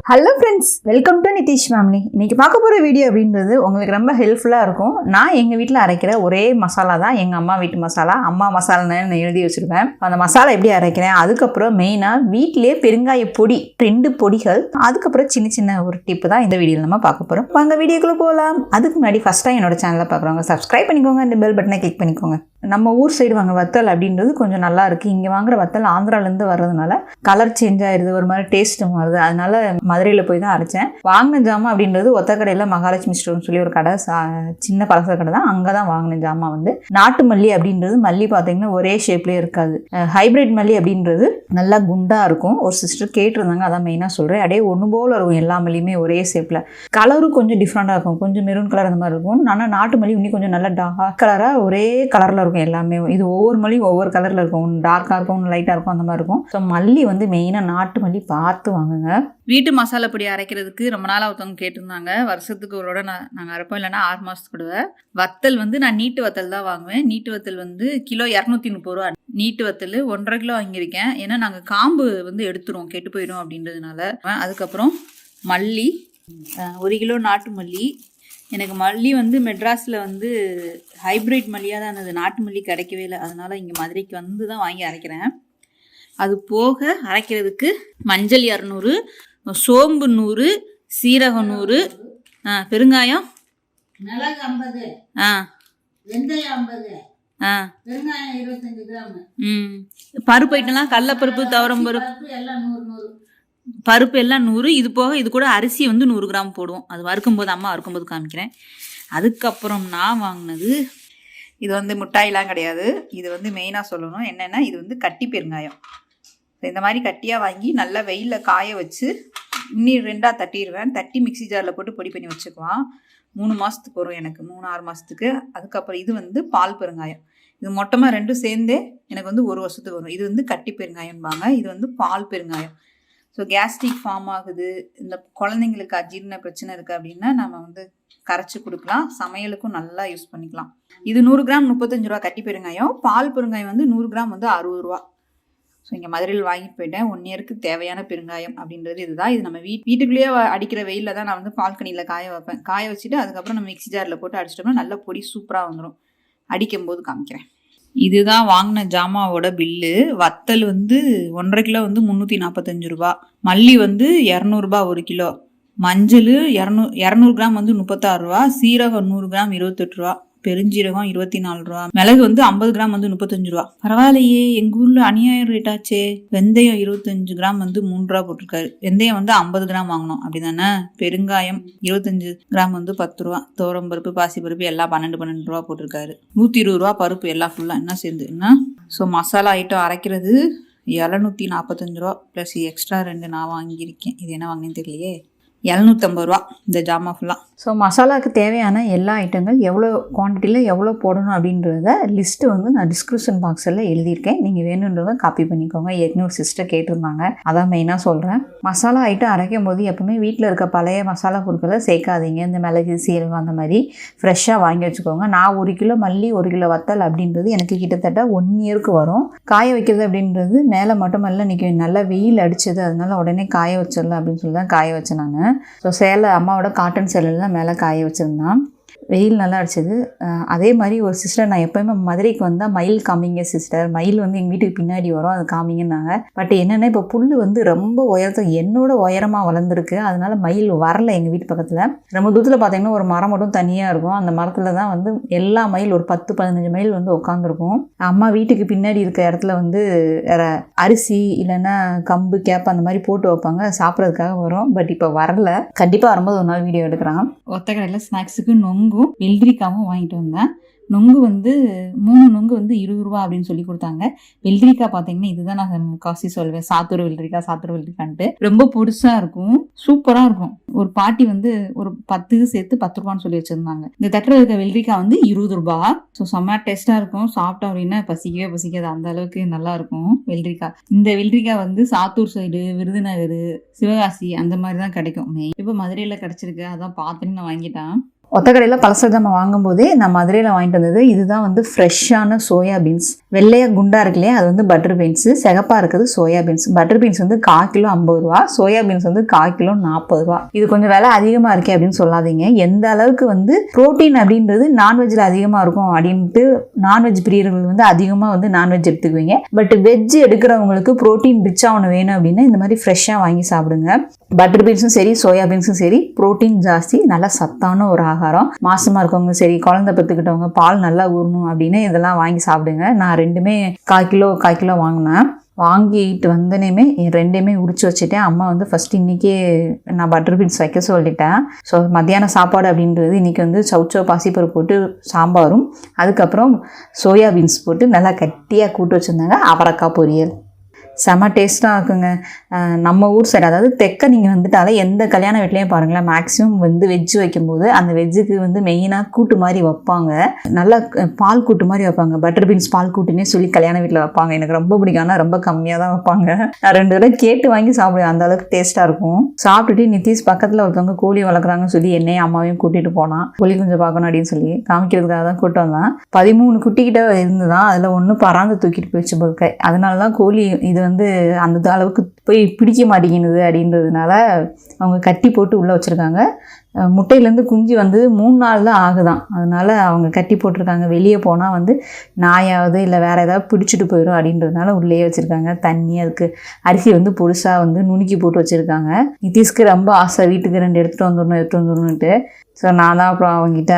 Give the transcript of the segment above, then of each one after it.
Hello friends, welcome to NithishFamily. இன்னைக்கு பார்க்க போகிற வீடியோ அப்படின்றது உங்களுக்கு ரொம்ப ஹெல்ப்ஃபுல்லாக இருக்கும். நான் எங்கள் வீட்டில் அரைக்கிற ஒரே மசாலா தான் எங்கள் அம்மா வீட்டு மசாலா. அம்மா மசாலான்னு நான் எழுதி வச்சுருவேன். அந்த மசாலா எப்படி அரைக்கிறேன், அதுக்கப்புறம் மெயினாக வீட்டிலே பெருங்காய பொடி 2 பொடிகள், அதுக்கப்புறம் சின்ன சின்ன ஒரு டிப்பு தான் இந்த வீடியோவில் நம்ம பார்க்க போகிறோம். வாங்க வீடியோக்குள்ளே போகலாம். அதுக்கு முன்னாடி ஃபஸ்ட் டைம் என்னோட சேனலை பார்க்குறவங்க சப்ஸ்கிரைப் பண்ணிக்கோங்க, அந்த பெல் பட்டனை கிளிக் பண்ணிக்கோங்க. நம்ம ஊர் சைடு வாங்க வத்தல் அப்படின்றது கொஞ்சம் நல்லா இருக்குது. இங்கே வாங்குற வத்தல் ஆந்திராலேருந்து வர்றதுனால கலர் சேஞ்ச் ஆயிடுது, ஒரு மாதிரி டேஸ்ட்டும் வருது. அதனால மதுரையில் போய் தான் அரைச்சேன். வாங்கின ஜாமான் அப்படின்றது ஒத்த கடையில் மகாலட்சுமி ஸ்டோர்னு சொல்லி ஒரு கடை, சின்ன பலசர கடை தான். அங்கே தான் வாங்கின ஜாமான் வந்து நாட்டு மல்லி அப்படின்றது. மல்லி பார்த்தீங்கன்னா ஒரே ஷேப்லேயே இருக்காது. ஹைப்ரிட் மல்லி அப்படின்றது நல்லா குண்டாக இருக்கும். ஒரு சிஸ்டர் கேட்டிருந்தாங்க, அதான் மெயினாக சொல்கிறேன். அப்படியே ஒன்று போல் இருக்கும் எல்லா மல்லியுமே ஒரே ஷேப்பில். கலரும் கொஞ்சம் டிஃப்ரெண்ட்டாக இருக்கும், கொஞ்சம் மெரூன் கலர் அந்த மாதிரி இருக்கும். ஆனால் நாட்டு மல்லி இன்னும் கொஞ்சம் நல்லா டார்க் கலராக ஒரே கலரில் இருக்கும் எல்லாமே. இது ஒவ்வொரு மல்லியும் ஒவ்வொரு கலரில் இருக்கும், ஒன்று டார்க்காக இருக்கும், ஒன்று லைட்டாக இருக்கும், அந்த மாதிரி இருக்கும். ஸோ மல்லி வந்து மெயினாக நாட்டு மல்லி பார்த்து வாங்குங்க. வீட்டு மசாலா பொடி அரைக்கிறதுக்கு ரொம்ப நாளாக ஒருத்தவங்க கேட்டிருந்தாங்க. வருஷத்துக்கு ஒரு நாங்கள் அரைப்போம், இல்லைனா 6 மாதத்துக்கு விடுவேன். வத்தல் வந்து நான் நீட்டு வத்தல் தான் வாங்குவேன். நீட்டு வத்தல் வந்து கிலோ 230 ரூபா. நீட்டு வத்தல் 1.5 கிலோ வாங்கியிருக்கேன். ஏன்னா நாங்கள் காம்பு வந்து எடுத்துருவோம், கெட்டு போயிடும் அப்படின்றதுனால. அதுக்கப்புறம் மல்லி 1 கிலோ நாட்டு மல்லி. எனக்கு மல்லி வந்து மெட்ராஸில் வந்து ஹைப்ரிட் மல்லியாக தான் இருந்தது, நாட்டு மல்லி கிடைக்கவே இல்லை. அதனால் இங்கே மதுரைக்கு வந்து தான் வாங்கி அரைக்கிறேன். அது போக அரைக்கிறதுக்கு மஞ்சள் 200, சோம்பு 100, சீரகம் 100, பெருங்காயம் மிளகு 50, வெந்தயம் 50, பெருங்காயம் 25 கிராம். பருப்பு ஐட்டம்லாம் கடலப்பருப்பு, துவரம்பருப்பு எல்லாம் 100. பருப்பு எல்லாம் 100. இது போக இது கூட அரிசி வந்து 100 கிராம் போடுவோம். அது வறுக்கும்போது, அம்மா வறுக்கும்போது காமிக்கிறேன். அதுக்கப்புறம் நான் வாங்கினது இது வந்து மிட்டாயெலாம் கிடையாது. இது வந்து மெயினாக சொல்லணும் என்னென்னா, இது வந்து கட்டி பெருங்காயம். இந்த மாதிரி கட்டியாக வாங்கி நல்லா வெயிலில் காய வச்சு இன்னும் 2ஆக தட்டிடுவேன். தட்டி மிக்சி ஜாரில் போட்டு பொடி பண்ணி வச்சுக்குவான். 3 மாதத்துக்கு வரும் எனக்கு, 3-6 மாதத்துக்கு. அதுக்கப்புறம் இது வந்து பால் பெருங்காயம். இது மொத்தமாக 2 சேர்ந்தே எனக்கு வந்து 1 வருஷத்துக்கு வரும். இது வந்து கட்டி பெருங்காயம்பாங்க, இது வந்து பால் பெருங்காயம். ஸோ கேஸ்ட்ரிக் ஃபார்ம் ஆகுது, இந்த குழந்தைங்களுக்கு அஜீரண பிரச்சனை இருக்குது அப்படின்னா நம்ம வந்து கரைச்சி கொடுக்கலாம். சமையலுக்கும் நல்லா யூஸ் பண்ணிக்கலாம். இது 100 கிராம் 35 ரூபா கட்டி பெருங்காயம். பால் பெருங்காயம் வந்து 100 கிராம் வந்து 60 ரூபா. ஸோ இங்கே மதுரையில் வாங்கிட்டு போயிட்டேன். 1 இயருக்கு தேவையான பெருங்காயம் அப்படின்றது இதுதான். இது நம்ம வீட்டுக்குள்ளேயே அடிக்கிற வெயிலில் தான் நான் வந்து பால்கனியில் காய வைப்பேன். காய வச்சுட்டு அதுக்கப்புறம் நம்ம மிக்சி ஜாரில் போட்டு அடிச்சிட்டோம்னா நல்ல பொடி சூப்பராக வந்துடும். அடிக்கும்போது காமிக்கிறேன். இதுதான் வாங்கின ஜாமாவோட பில்லு. வத்தல் வந்து 1.5 கிலோ வந்து 345 ரூபா. மல்லி வந்து 200 ரூபா 1 கிலோ. மஞ்சள் 200 கிராம் வந்து 36 ரூபா. சீரகம் 100 கிராம் 28 ரூபா. பெருஞ்சீரகம் 24 ரூபா. மிளகு வந்து 50 கிராம் வந்து 35 ரூபா. பரவாயில்லையே, எங்கள் ஊரில் அநியாயம் ரேட் ஆச்சே. வெந்தயம் 25 கிராம் வந்து 3 ரூபா போட்டிருக்காரு. வெந்தயம் வந்து 50 கிராம் வாங்கணும் அப்படி தானே. பெருங்காயம் 25 கிராம் வந்து 10 ரூபா. துவரம்பருப்பு, பாசிப்பருப்பு எல்லாம் 12 ரூபா போட்டிருக்காரு. 120 ரூபா பருப்பு எல்லாம் ஃபுல்லாக என்ன சேர்ந்து என்ன. ஸோ மசாலா ஐட்டம் அரைக்கிறது 745 ரூபா ப்ளஸ் எக்ஸ்ட்ரா 2 நான் வாங்கியிருக்கேன். இது என்ன வாங்கினேன்னு தெரியலையே. 750 ரூபா இந்த ஜாமா ஃபுல்லாக. ஸோ மசாலாவுக்கு தேவையான எல்லா ஐட்டங்கள் எவ்வளோ குவான்டிட்டியில் எவ்வளோ போடணும் அப்படின்றத லிஸ்ட்டு வந்து நான் டிஸ்கிரிப்ஷன் பாக்ஸில் எழுதியிருக்கேன். நீங்கள் வேணுன்றத காப்பி பண்ணிக்கோங்க. ஏற்கனவே ஒரு சிஸ்டர் கேட்டிருந்தாங்க, அதான் மெயினாக சொல்கிறேன். மசாலா ஐட்டம் அரைக்கும் போது எப்பவுமே வீட்டில் இருக்க பழைய மசாலா பொருட்களை சேர்க்காதீங்க. இந்த மிளகு, சீரகம் அந்த மாதிரி ஃப்ரெஷ்ஷாக வாங்கி வச்சுக்கோங்க. நான் 1 கிலோ மல்லி 1 கிலோ வத்தல் அப்படின்றது எனக்கு கிட்டத்தட்ட 1 இயருக்கு வரும். காய வைக்கிறது அப்படின்றது மேலே மட்டுமல்ல, இன்றைக்கி நல்லா வெயில் அடிச்சது, அதனால உடனே காய வச்சிடலாம் அப்படின்னு சொல்லி தான் காய வச்சேன் நான். ஸோ சேலை, அம்மாவோட காட்டன் சேலையில் தான் மேலே காய வச்சுருந்தான். வெயில் நல்லா அடிச்சது. அதே மாதிரி ஒரு சிஸ்டர், நான் எப்போயுமே மதுரைக்கு வந்தால் மயில் காமிங்க சிஸ்டர், மயில் வந்து எங்கள் வீட்டுக்கு பின்னாடி வரும், அது காமிங்கன்னாங்க. பட் என்னென்னா இப்போ புல் வந்து ரொம்ப என்னோட உயரமாக வளர்ந்துருக்கு. அதனால மயில் வரல எங்கள் வீட்டு பக்கத்தில். ரொம்ப தூரத்தில் பார்த்தீங்கன்னா ஒரு மரம் மட்டும் தனியாக இருக்கும். அந்த மரத்தில் தான் வந்து எல்லா மயில், ஒரு 10-15 மயில் வந்து உட்காந்துருக்கும். அம்மா வீட்டுக்கு பின்னாடி இருக்க இடத்துல வந்து அரிசி இல்லைன்னா கம்பு, கேப்பை அந்த மாதிரி போட்டு வைப்பாங்க, சாப்பிட்றதுக்காக வரும். பட் இப்போ வரல. கண்டிப்பாக வரும்போது ஒரு நாள் வீடியோ எடுக்கிறான். ஒத்த கடையில் ஸ்நாக்ஸுக்கு நொங்கும் வெள்ளரிக்காவும் வாங்கிட்டு வந்தேன். நொங்கு வந்து 3 நொங்கு வந்து 20 ரூபா அப்படின்னு சொல்லி கொடுத்தாங்க. வெள்ளரிக்காய் பார்த்தீங்கன்னா இதுதான் நான் காசி சொல்வேன், சாத்தூர் வெள்ளரிக்கான்ட்டு. ரொம்ப பொடிசாக இருக்கும், சூப்பராக இருக்கும். ஒரு பாட்டி வந்து ஒரு 10 சேர்த்து 10 ரூபான்னு சொல்லி வச்சுருந்தாங்க. இந்த தட்டில் இருக்க வெள்ளரிக்காய் வந்து 20 ரூபா. ஸோ செம்ம டேஸ்ட்டாக இருக்கும். சாப்பிட்டோம் அப்படின்னா பசிக்காது, அந்த அளவுக்கு நல்லா இருக்கும் வெள்ளரிக்காய். இந்த வெள்ளரிக்காய் வந்து சாத்தூர் சைடு, விருதுநகர், சிவகாசி அந்த மாதிரி தான் கிடைக்கும். இப்போ மதுரையில் கிடச்சிருக்கு, அதான் பார்த்துன்னு நான் வாங்கிட்டேன். ஒத்தக்கடையில் பழசு நம்ம வாங்கும்போதே நான் மதுரையில் வாங்கிட்டு வந்தது. இதுதான் வந்து ஃப்ரெஷ்ஷான சோயா பீன்ஸ். வெள்ளையாக குண்டாக இருக்கு இல்லையா, அது வந்து பட்டர் பீன்ஸு. சிகப்பாக இருக்குது சோயா பீன்ஸ். பட்டர் பீன்ஸ் வந்து 1/4 கிலோ 50 ரூபா, சோயா பீன்ஸ் வந்து 1/4 கிலோ 40 ரூபா. இது கொஞ்சம் விலை அதிகமாக இருக்கே அப்படின்னு சொல்லாதீங்க. எந்த அளவுக்கு வந்து புரோட்டீன் அப்படின்றது நான்வெஜ்ஜில் அதிகமாக இருக்கும் அப்படின்ட்டு நான்வெஜ் பிரியர்கள் வந்து அதிகமாக வந்து நான்வெஜ் எடுத்துக்குவீங்க. பட் வெஜ் எடுக்கிறவங்களுக்கு புரோட்டீன் ரிச்சாக ஒன்று வேணும் அப்படின்னா இந்த மாதிரி ஃப்ரெஷ்ஷாக வாங்கி சாப்பிடுங்க. பட்டர் பீன்ஸும் சரி சோயா பீன்ஸும் சரி புரோட்டீன் ஜாஸ்தி, நல்லா சத்தான ஒரு ஆகாரம். மாசமாக இருக்கவங்க சரி, குழந்தை பெற்றுக்கிட்டவங்க, பால் நல்லா ஊறணும் அப்படின்னு இதெல்லாம் வாங்கி சாப்பிடுங்க. நான் ரெண்டுமே 1/4 கிலோ வாங்கினேன். வாங்கிட்டு வந்தனையுமே ரெண்டையுமே உரிச்சு வச்சுட்டேன். அம்மா வந்து ஃபஸ்ட்டு இன்றைக்கே நான் பட்டர் பீன்ஸ் வைக்க சொல்லிட்டேன். ஸோ மத்தியான சாப்பாடு அப்படின்றது இன்றைக்கி வந்து சவுச்சோ பாசிப்பருப்பு போட்டு சாம்பாரும், அதுக்கப்புறம் சோயா பீன்ஸ் போட்டு நல்லா கட்டியாக கூட்டு வச்சுருந்தாங்க. அவரைக்காய் பொரியல் செம டேஸ்ட்டாக இருக்குங்க. நம்ம ஊர் சைடு, அதாவது தெற்க நீங்கள் வந்துட்டாலே எந்த கல்யாண வீட்லேயும் பாருங்களேன், மேக்ஸிமம் வந்து வெஜ்ஜு வைக்கும்போது அந்த வெஜ்ஜுக்கு வந்து மெயினாக கூட்டு மாதிரி வைப்பாங்க. நல்லா பால் கூட்டு மாதிரி வைப்பாங்க. பட்டர் பீன்ஸ் பால் கூட்டுன்னே சொல்லி கல்யாண வீட்டில் வைப்பாங்க. எனக்கு ரொம்ப பிடிக்கும். ஆனால் ரொம்ப கம்மியாக தான் வைப்பாங்க. நான் 2 தடவை கேட்டு வாங்கி சாப்பிடுவேன். அந்த அளவுக்கு டேஸ்ட்டாக இருக்கும். சாப்பிட்டுட்டு நிதிஷ் பக்கத்தில் ஒருத்தவங்க கோழி வளர்க்குறாங்கன்னு சொல்லி என்னையும் அம்மாவையும் கூட்டிகிட்டு போனான். கோழி கொஞ்சம் பார்க்கணும் அப்படின்னு சொல்லி காமிக்கிறதுக்காக தான் கூட்டு வந்தான். 13 குட்டிக்கிட்ட இருந்துதான். அதில் ஒன்று பறாந்து தூக்கிட்டு போயிடுச்சு போல்க. அதனால தான் கோழி இது வந்து அந்த அளவுக்கு போய் பிடிக்க மாட்டேங்குது அப்படின்றதுனால அவங்க கட்டி போட்டு உள்ளே வச்சுருக்காங்க. முட்டையிலேருந்து குஞ்சு வந்து 3 நாள் தான் ஆகுதான். அதனால் அவங்க கட்டி போட்டிருக்காங்க. வெளியே போனால் வந்து நாயாவது இல்லை வேறு ஏதாவது பிடிச்சிட்டு போயிடும் அப்படின்றதுனால உள்ளே வச்சுருக்காங்க. தண்ணி, அதுக்கு அரிசி வந்து பொருசாக வந்து நுணுக்கி போட்டு வச்சுருக்காங்க. நிதிஷ்க்கு ரொம்ப ஆசை வீட்டுக்கு 2 எடுத்துகிட்டு வந்துடணுன்ட்டு. ஸோ நான் தான் அப்புறம் அவங்ககிட்ட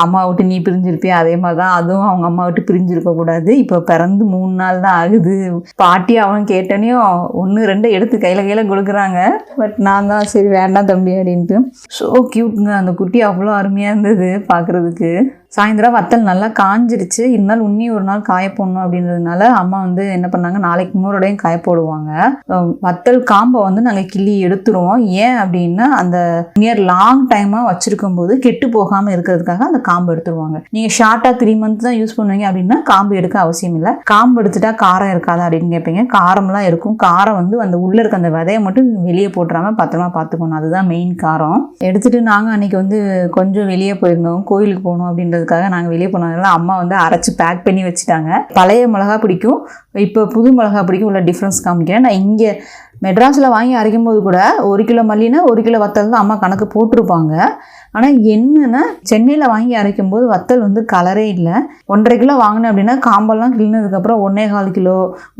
அம்மா விட்டு நீ பிரிஞ்சிருப்பியா, அதே மாதிரி தான் அதுவும் அவங்க அம்மா விட்டு பிரிஞ்சிருக்கக்கூடாது. இப்போ பிறந்து 3 நாள் தான் ஆகுது. பாட்டி அவன் கேட்டனையும் 1 2 எடுத்து கையில் கொடுக்குறாங்க. பட் நான் தான் சரி வேண்டாம் தம்பி அப்படின்ட்டு. ஸோ க்யூட்டுங்க. அந்த குட்டி அவ்வளோ அருமையாக இருந்தது பார்க்குறதுக்கு. சாயந்தரம் வத்தல் நல்லா காஞ்சிருச்சு. இருந்தாலும் இன்னி ஒரு நாள் காய போடணும் அப்படின்றதுனால அம்மா வந்து என்ன பண்ணாங்க, நாளைக்கு இன்னொருடையும் காய போடுவாங்க. வத்தல் காம்பை வந்து நாங்கள் கிள்ளி எடுத்துருவோம். ஏன் அப்படின்னா அந்த நியர் லாங் டைமாக வச்சுருக்கும் போது கெட்டு போகாமல் இருக்கிறதுக்காக அந்த காம்பு எடுத்துருவாங்க. நீங்கள் ஷார்ட்டாக 3 மந்த்ஸ் தான் யூஸ் பண்ணுவீங்க அப்படின்னா காம்பு எடுக்க அவசியம் இல்லை. காம்பு எடுத்துட்டா காரம் இருக்காதா அப்படின்னு கேட்பீங்க. காரம்லாம் இருக்கும். காரம் வந்து அந்த உள்ளே இருக்க அந்த விதையை மட்டும் வெளியே போட்டுறாமல் பத்திரமா பார்த்துக்கணும். அதுதான் மெயின் காரம். எடுத்துகிட்டு நாங்கள் அன்றைக்கி வந்து கொஞ்சம் வெளியே போயிருந்தோம், கோயிலுக்கு போகணும் அப்படின்றதுக்காக நாங்கள் வெளியே போனதுனால அம்மா வந்து அரைச்சி பேக் பண்ணி வச்சுட்டாங்க. பழைய மிளகா பிடிக்கும், இப்போ புது மிளகா பிடிக்கும், உள்ள டிஃப்ரென்ஸ் காமிக்கிறேன். நான் இங்கே மெட்ராஸில் வாங்கி அரைக்கும் போது கூட 1 கிலோ மல்லினா 1 கிலோ வத்தல் தான் அம்மா கணக்கு போட்டிருப்பாங்க. ஆனால் என்னென்னா சென்னையில் வாங்கி அரைக்கும் போது வத்தல் வந்து கலரே இல்லை. 1.5 கிலோ வாங்கினேன் அப்படின்னா காம்பெல்லாம் கிள்னதுக்கப்புறம் 1.25 கிலோ,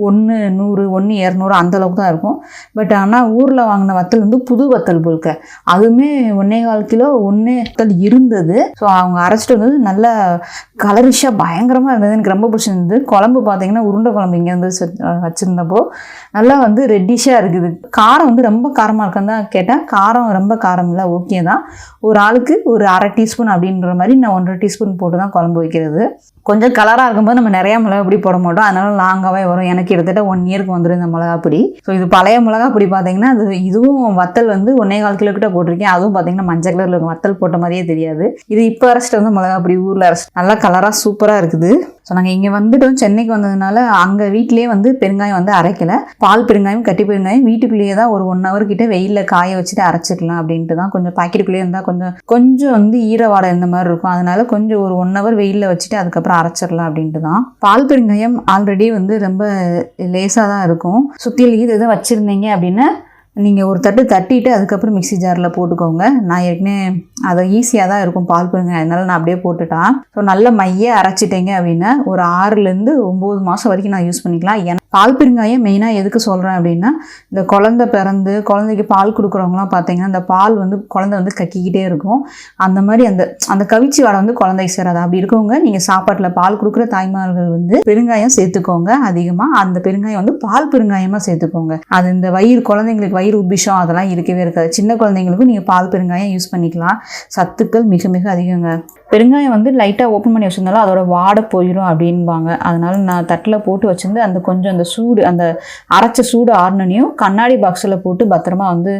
1 100, 1 200 அந்தளவுக்கு தான் இருக்கும். பட் ஆனால் ஊரில் வாங்கின வத்தல் வந்து புது வத்தல் போல்க, அதுவுமே 1.25 கிலோ 1 வத்தல் இருந்தது. ஸோ அவங்க அரைச்சிட்டு வந்தது நல்லா கலரிஷாக பயங்கரமாக இருந்தது. எனக்கு ரொம்ப பிடிச்சிருந்தது. குழம்பு பார்த்தீங்கன்னா உருண்டை குழம்பு இங்கே வந்து வச்சுருந்தப்போ நல்லா வந்து ரெட்டிஷாக இருக்குது. காரம் வந்து ரொம்ப காரமாக இருக்குன்னு தான் கேட்டேன். காரம் ரொம்ப காரம் இல்லை, ஓகே தான். ஒரு ஆளுக்கு ஒரு 1/2 டீஸ்பூன் அப்படின்ற மாதிரி நான் 1.5 டீஸ்பூன் போட்டு தான் குழம்பு வைக்கிறது. கொஞ்சம் கலராக இருக்கும்போது நம்ம நிறையா மிளகா பொடி போட மாட்டோம். அதனால லாங்காகவே வரும். எனக்கு கிட்டத்தட்ட 1 இயருக்கு வந்துடும் இந்த மிளகா பொடி. ஸோ இது பழைய மிளகா பொடி பார்த்தீங்கன்னா இதுவும் வத்தல் வந்து 1.25 கிலோ கிட்ட போட்டிருக்கேன். அதுவும் பார்த்தீங்கன்னா மஞ்சள் கலரில் இருக்கும். வத்தல் போட்ட மாதிரியே தெரியாது. இது இப்போ அரைச்சிட்டு வந்து மிளகா பொடி ஊரில் அரைச்சிட்டு நல்லா கலராக சூப்பராக இருக்குது. ஸோ நாங்கள் இங்கே வந்துட்டோம். சென்னைக்கு வந்ததுனால அங்கே வீட்டிலே வந்து பெருங்காயம் வந்து அரைக்கலை. பால் பெருங்காயம், கட்டி பெருங்காயம் வீட்டுக்குள்ளேயே தான் ஒரு 1 ஹவர் கிட்ட வெயிலில் காய வச்சுட்டு அரைச்சிக்கலாம் அப்படின்ட்டு தான். கொஞ்சம் பாக்கெட்டுக்குள்ளேயே இருந்தால் கொஞ்சம் வந்து ஈரவாடை இந்த மாதிரி இருக்கும். அதனால கொஞ்சம் ஒரு 1 ஹவர் வெயிலில் வச்சுட்டு அதுக்கப்புறம் அரைச்சிடலாம் அப்படின்ட்டு தான். பால் பெருங்காயம் ஆல்ரெடி வந்து ரொம்ப லேசாக தான் இருக்கும். சுற்றியில் இது எதுவும் வச்சுருந்தீங்க அப்படின்னா நீங்கள் ஒரு தட்டு தட்டிட்டு அதுக்கப்புறம் மிக்ஸி ஜாரில் போட்டுக்கோங்க. நான் ஏற்கனவே அதை ஈஸியாக தான் இருக்கும் பால் பெருங்காயம், அதனால நான் அப்படியே போட்டுட்டேன். ஸோ நல்ல மைய அரைச்சிட்டேங்க அப்படின்னா ஒரு 6லேருந்து 9 மாதம் வரைக்கும் நான் யூஸ் பண்ணிக்கலாம். ஏன்னா பால் பெருங்காயம் மெயினாக எதுக்கு சொல்கிறேன் அப்படின்னா இந்த குழந்தை பிறந்து குழந்தைக்கு பால் கொடுக்குறவங்களாம் பார்த்தீங்கன்னா அந்த பால் வந்து குழந்தை வந்து கக்கிக்கிட்டே இருக்கும். அந்த மாதிரி அந்த கவிச்சி வாடை வந்து குழந்தைக்கு சேராது. அப்படி இருக்கவங்க நீங்கள் சாப்பாட்டில் பால் கொடுக்குற தாய்மார்கள் வந்து பெருங்காயம் சேர்த்துக்கோங்க. அதிகமாக அந்த பெருங்காயம் வந்து பால் பெருங்காயமாக சேர்த்துக்கோங்க. அது இந்த குழந்தைங்களுக்கு வயிறு உபிஷம் அதெல்லாம் இருக்கவே இருக்காது. சின்ன குழந்தைங்களுக்கும் நீங்கள் பால் பெருங்காயம் யூஸ் பண்ணிக்கலாம். சத்துக்கள் மிக மிக அதிகங்க. பெருங்காயம் வந்து லைட்டாக ஓப்பன் பண்ணி வச்சுருந்தாலும் அதோட வாடை போயிடும் அப்படின்பாங்க. அதனால நான் தட்டில் போட்டு வச்சுருந்து அந்த கொஞ்சம் அந்த சூடு, அந்த அரைச்ச சூடு ஆறுனனையும் கண்ணாடி பாக்ஸில் போட்டு பத்திரமா வந்து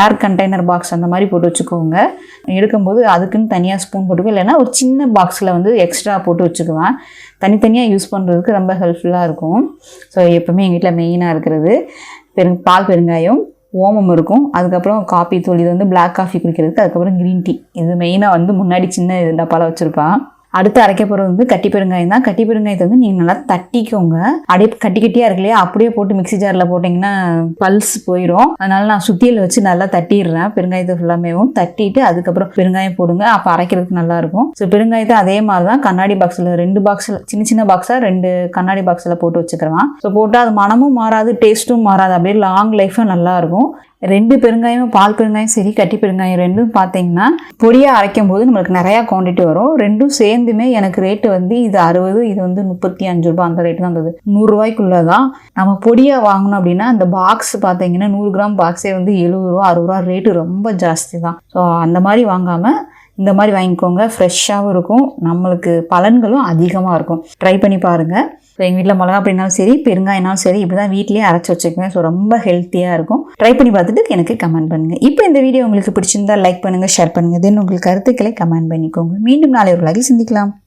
ஏர் கண்டெய்னர் பாக்ஸ் அந்த மாதிரி போட்டு வச்சுக்கோங்க. எடுக்கும்போது அதுக்குன்னு தனியாக ஸ்பூன் போட்டுக்கோ, இல்லைன்னா ஒரு சின்ன பாக்ஸில் வந்து எக்ஸ்ட்ரா போட்டு வச்சுக்குவேன். தனித்தனியாக யூஸ் பண்ணுறதுக்கு ரொம்ப ஹெல்ப்ஃபுல்லாக இருக்கும். ஸோ எப்போவுமே எங்கள் வீட்டில் மெயினாக இருக்கிறது பால் பெருங்காயம், ஓமம் இருக்கும், அதுக்கப்புறம் காப்பி தூள், இது வந்து பிளாக் காஃபி குடிக்கிறதுக்கு, அதுக்கப்புறம் க்ரீன் டீ. இது மெயினாக வந்து முன்னாடி சின்ன டப்பாவில் வச்சுருப்பான். அடுத்து அரைக்க போகிறது வந்து கட்டி பெருங்காயம் தான். கட்டி பெருங்காயத்தை வந்து நீங்கள் நல்லா தட்டிக்கோங்க. அப்படியே கட்டி கட்டியாக இருக்கு இல்லையா, அப்படியே போட்டு மிக்ஸி ஜாரில் போட்டிங்கன்னா பல்ஸ் போயிடும். அதனால நான் சுத்தியில் வச்சு நல்லா தட்டிடுறேன். பெருங்காயத்தை ஃபுல்லாமேவும் தட்டிட்டு அதுக்கப்புறம் பெருங்காயம் போடுங்க, அப்போ அரைக்கிறதுக்கு நல்லாயிருக்கும். ஸோ பெருங்காயத்தை அதே மாதிரி தான் கண்ணாடி பாக்ஸில் 2 பாக்ஸில் சின்ன சின்ன பாக்ஸாக 2 கண்ணாடி பாக்ஸில் போட்டு வச்சுக்கிறேன். ஸோ போட்டு அது மனமும் மாறாது, டேஸ்ட்டும் மாறாது, அப்படியே லாங் லைஃபாக நல்லாயிருக்கும். 2 பெருங்காயம், பால் பெருங்காயம் சரி கட்டி பெருங்காயம் ரெண்டும் பார்த்தீங்கன்னா பொடியாக அரைக்கும் போது நம்மளுக்கு நிறையா குவான்டிட்டி வரும். ரெண்டும் சேர்ந்துமே எனக்கு ரேட்டு வந்து இது 60, இது வந்து 35 ரூபா, அந்த ரேட்டு தான் இருந்தது. 100 ரூபாய்க்குள்ளே தான். நம்ம பொடியாக வாங்கணும் அப்படின்னா அந்த பாக்ஸ் பார்த்தீங்கன்னா 100 கிராம் பாக்ஸே வந்து 70 ரூபா 60 ரூபா, ரேட்டு ரொம்ப ஜாஸ்தி தான். ஸோ அந்த மாதிரி வாங்காமல் இந்த மாதிரி வாங்கிக்கோங்க. ஃப்ரெஷ்ஷாகவும் இருக்கும், நம்மளுக்கு பலன்களும் அதிகமாக இருக்கும். ட்ரை பண்ணி பாருங்கள். ஸோ எங்கள் வீட்டில் மிளகா அப்படின்னாலும் சரி, பெருங்காயனாலும் சரி, இப்படி தான் வீட்லேயே அரைச்சி வச்சுக்குவேன். ஸோ ரொம்ப ஹெல்த்தியாக இருக்கும். ட்ரை பண்ணி பார்த்துட்டு எனக்கு கமெண்ட் பண்ணுங்கள். இப்போ இந்த வீடியோ உங்களுக்கு பிடிச்சிருந்தா லைக் பண்ணுங்கள், ஷேர் பண்ணுங்கள். தென் உங்களுக்கு கருத்துக்களை கமெண்ட் பண்ணிக்கோங்க. மீண்டும் நாளை ஒரு லைக் சந்திக்கலாம்.